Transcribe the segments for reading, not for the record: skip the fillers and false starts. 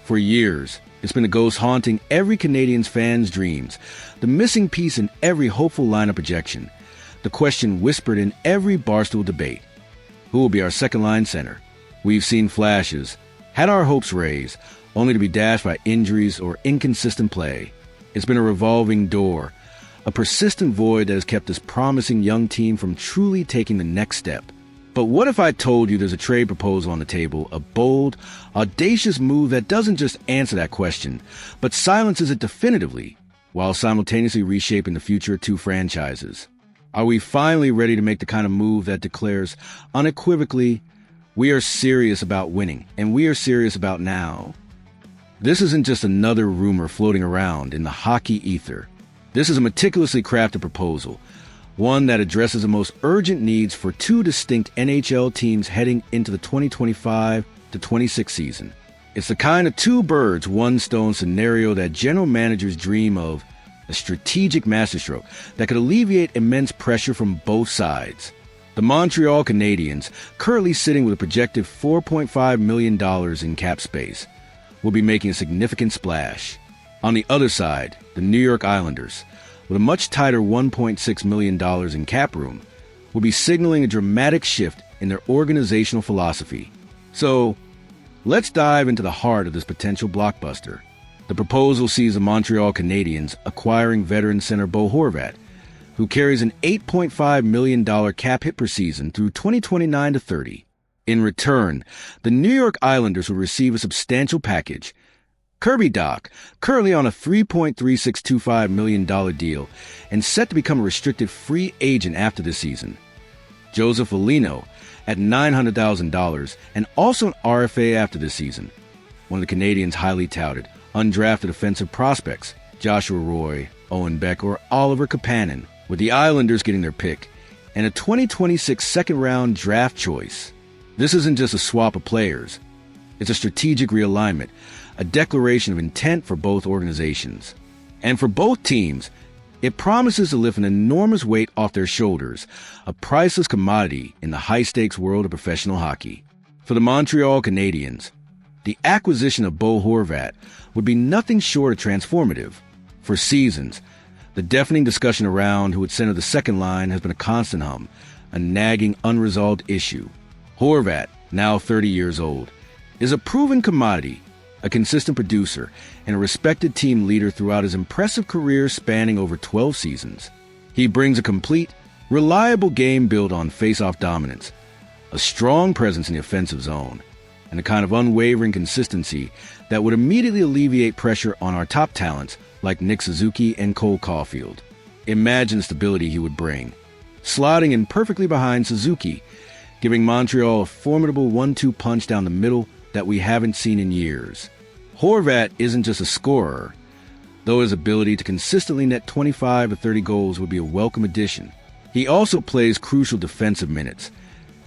For years, it's been a ghost haunting every Canadiens fan's dreams, the missing piece in every hopeful lineup projection, the question whispered in every barstool debate. Who will be our second-line center? We've seen flashes, had our hopes raised, only to be dashed by injuries or inconsistent play. It's been a revolving door, a persistent void that has kept this promising young team from truly taking the next step. But what if I told you there's a trade proposal on the table, a bold, audacious move that doesn't just answer that question, but silences it definitively, while simultaneously reshaping the future of two franchises? Are we finally ready to make the kind of move that declares unequivocally, we are serious about winning, and we are serious about now? This isn't just another rumor floating around in the hockey ether. This is a meticulously crafted proposal, one that addresses the most urgent needs for two distinct NHL teams heading into the 2025-26 season. It's the kind of two birds, one stone scenario that general managers dream of, a strategic masterstroke that could alleviate immense pressure from both sides. The Montreal Canadiens, currently sitting with a projected $4.5 million in cap space, will be making a significant splash. On the other side, the New York Islanders, with a much tighter $1.6 million in cap room, will be signaling a dramatic shift in their organizational philosophy. So, let's dive into the heart of this potential blockbuster. The proposal sees the Montreal Canadiens acquiring veteran center Bo Horvat, who carries an $8.5 million cap hit per season through 2029-30. In return, the New York Islanders will receive a substantial package. Kirby Dach, currently on a $3.3625 million deal and set to become a restricted free agent after this season. Joseph Foligno at $900,000 and also an RFA after this season. One of the Canadiens' highly touted, undrafted offensive prospects, Joshua Roy, Owen Beck, or Oliver Kapanen, with the Islanders getting their pick, and a 2026 second-round draft choice. This isn't just a swap of players. It's a strategic realignment, a declaration of intent for both organizations. And for both teams, it promises to lift an enormous weight off their shoulders, a priceless commodity in the high-stakes world of professional hockey. For the Montreal Canadiens, the acquisition of Bo Horvat would be nothing short of transformative. For seasons, the deafening discussion around who would center the second line has been a constant hum, a nagging, unresolved issue. Horvat, now 30 years old, is a proven commodity, a consistent producer, and a respected team leader throughout his impressive career spanning over 12 seasons. He brings a complete, reliable game built on face-off dominance, a strong presence in the offensive zone, and a kind of unwavering consistency that would immediately alleviate pressure on our top talents like Nick Suzuki and Cole Caulfield. Imagine the stability he would bring, slotting in perfectly behind Suzuki, giving Montreal a formidable 1-2 punch down the middle that we haven't seen in years. Horvat isn't just a scorer, though his ability to consistently net 25 to 30 goals would be a welcome addition. He also plays crucial defensive minutes,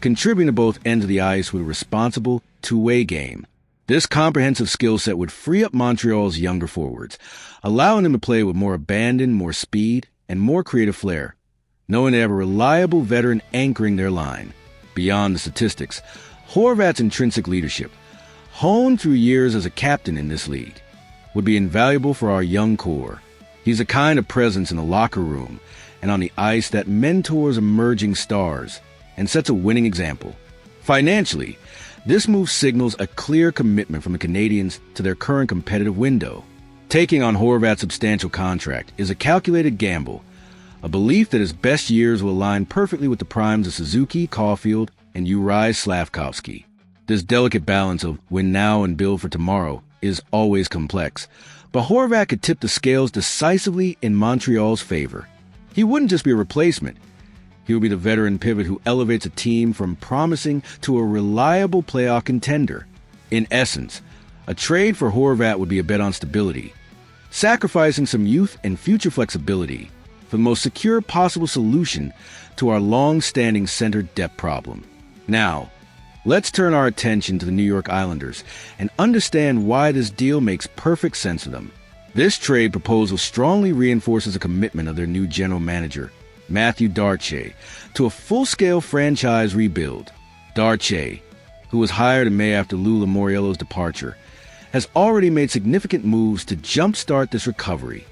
contributing to both ends of the ice with a responsible, two-way game. This comprehensive skill set would free up Montreal's younger forwards, allowing them to play with more abandon, more speed, and more creative flair, knowing they have a reliable veteran anchoring their line. Beyond the statistics, Horvat's intrinsic leadership, honed through years as a captain in this league, would be invaluable for our young core. He's a kind of presence in the locker room and on the ice that mentors emerging stars and sets a winning example. Financially, this move signals a clear commitment from the Canadiens to their current competitive window. Taking on Horvat's substantial contract is a calculated gamble, a belief that his best years will align perfectly with the primes of Suzuki, Caulfield, and Juraj Slafkovsky. This delicate balance of win now and build for tomorrow is always complex, but Horvat could tip the scales decisively in Montreal's favor. He wouldn't just be a replacement. He would be the veteran pivot who elevates a team from promising to a reliable playoff contender. In essence, a trade for Horvat would be a bet on stability, sacrificing some youth and future flexibility for the most secure possible solution to our long-standing center depth problem. Now, let's turn our attention to the New York Islanders and understand why this deal makes perfect sense to them. This trade proposal strongly reinforces a commitment of their new general manager, Matthew Darche, to a full-scale franchise rebuild. Darche, who was hired in May after Lou Lamoriello's departure, has already made significant moves to jumpstart this recovery.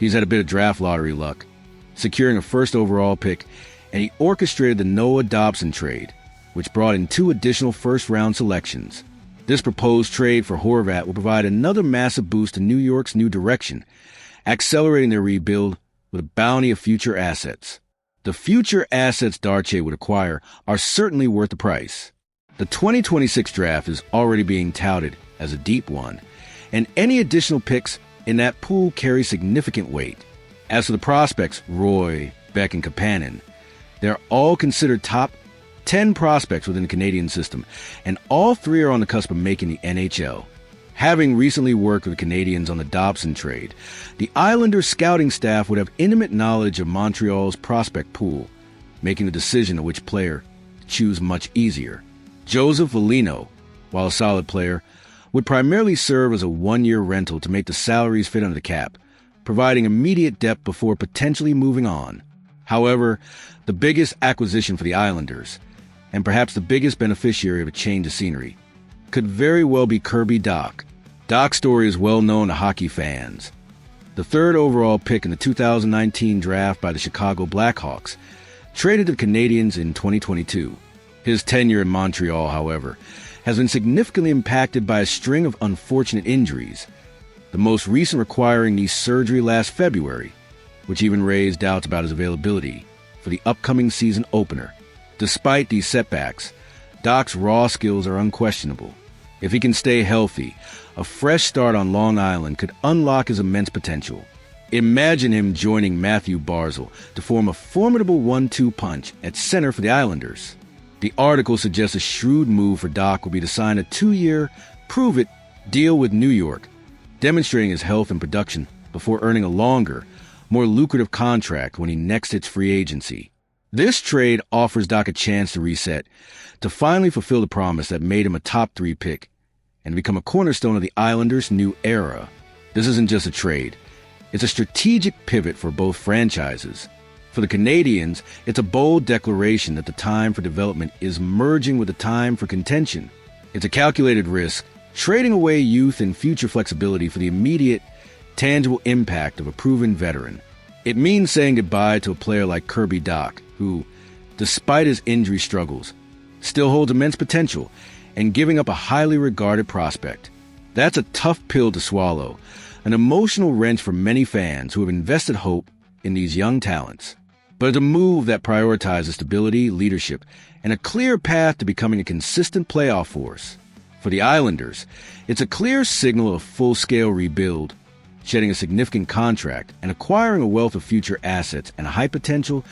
He's had a bit of draft lottery luck, securing a first overall pick, and he orchestrated the Noah Dobson trade, which brought in 2 additional first-round selections. This proposed trade for Horvat will provide another massive boost to New York's new direction, accelerating their rebuild with a bounty of future assets. The future assets Darche would acquire are certainly worth the price. The 2026 draft is already being touted as a deep one, and any additional picks in that pool carry significant weight. As for the prospects, Roy, Beck, and Kapanen, they're all considered top 10 prospects within the Canadian system, and all 3 are on the cusp of making the NHL. Having recently worked with the Canadiens on the Dobson trade, the Islanders' scouting staff would have intimate knowledge of Montreal's prospect pool, making the decision of which player to choose much easier. Joseph Velino, while a solid player, would primarily serve as a 1-year rental to make the salaries fit under the cap, providing immediate depth before potentially moving on. However, the biggest acquisition for the Islanders, and perhaps the biggest beneficiary of a change of scenery, could very well be Kirby Dach. Dach's story is well known to hockey fans. The 3rd overall pick in the 2019 draft by the Chicago Blackhawks, traded to the Canadiens in 2022. His tenure in Montreal, however, has been significantly impacted by a string of unfortunate injuries, the most recent requiring knee surgery last February, which even raised doubts about his availability for the upcoming season opener. Despite these setbacks, Dach's raw skills are unquestionable. If he can stay healthy, a fresh start on Long Island could unlock his immense potential. Imagine him joining Matthew Barzal to form a formidable 1-2 punch at center for the Islanders. The article suggests a shrewd move for Dach would be to sign a 2-year, prove-it deal with New York, demonstrating his health and production before earning a longer, more lucrative contract when he next hits free agency. This trade offers Dach a chance to reset, to finally fulfill the promise that made him a top 3 pick, and become a cornerstone of the Islanders' new era. This isn't just a trade. It's a strategic pivot for both franchises. For the Canadiens, it's a bold declaration that the time for development is merging with the time for contention. It's a calculated risk, trading away youth and future flexibility for the immediate, tangible impact of a proven veteran. It means saying goodbye to a player like Kirby Dach, who, despite his injury struggles, still holds immense potential, and giving up a highly regarded prospect. That's a tough pill to swallow, an emotional wrench for many fans who have invested hope in these young talents. But it's a move that prioritizes stability, leadership, and a clear path to becoming a consistent playoff force. For the Islanders, it's a clear signal of full-scale rebuild, shedding a significant contract and acquiring a wealth of future assets and a high-potential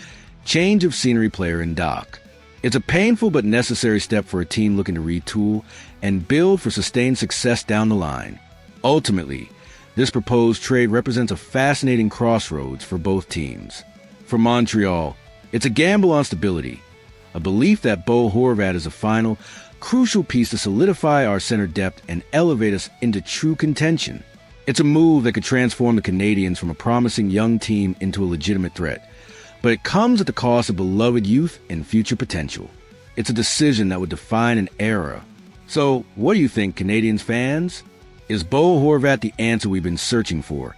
change of scenery player in Dach. It's a painful but necessary step for a team looking to retool and build for sustained success down the line. Ultimately, this proposed trade represents a fascinating crossroads for both teams. For Montreal, it's a gamble on stability, a belief that Bo Horvat is a final, crucial piece to solidify our center depth and elevate us into true contention. It's a move that could transform the Canadiens from a promising young team into a legitimate threat, but it comes at the cost of beloved youth and future potential. It's a decision that would define an era. So, what do you think, Canadiens fans? Is Bo Horvat the answer we've been searching for?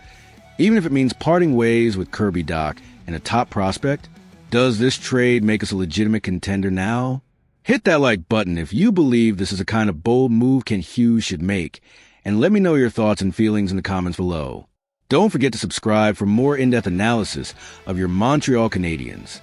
Even if it means parting ways with Kirby Dach and a top prospect, does this trade make us a legitimate contender now? Hit that like button if you believe this is a kind of bold move Kent Hughes should make, and let me know your thoughts and feelings in the comments below. Don't forget to subscribe for more in-depth analysis of your Montreal Canadiens.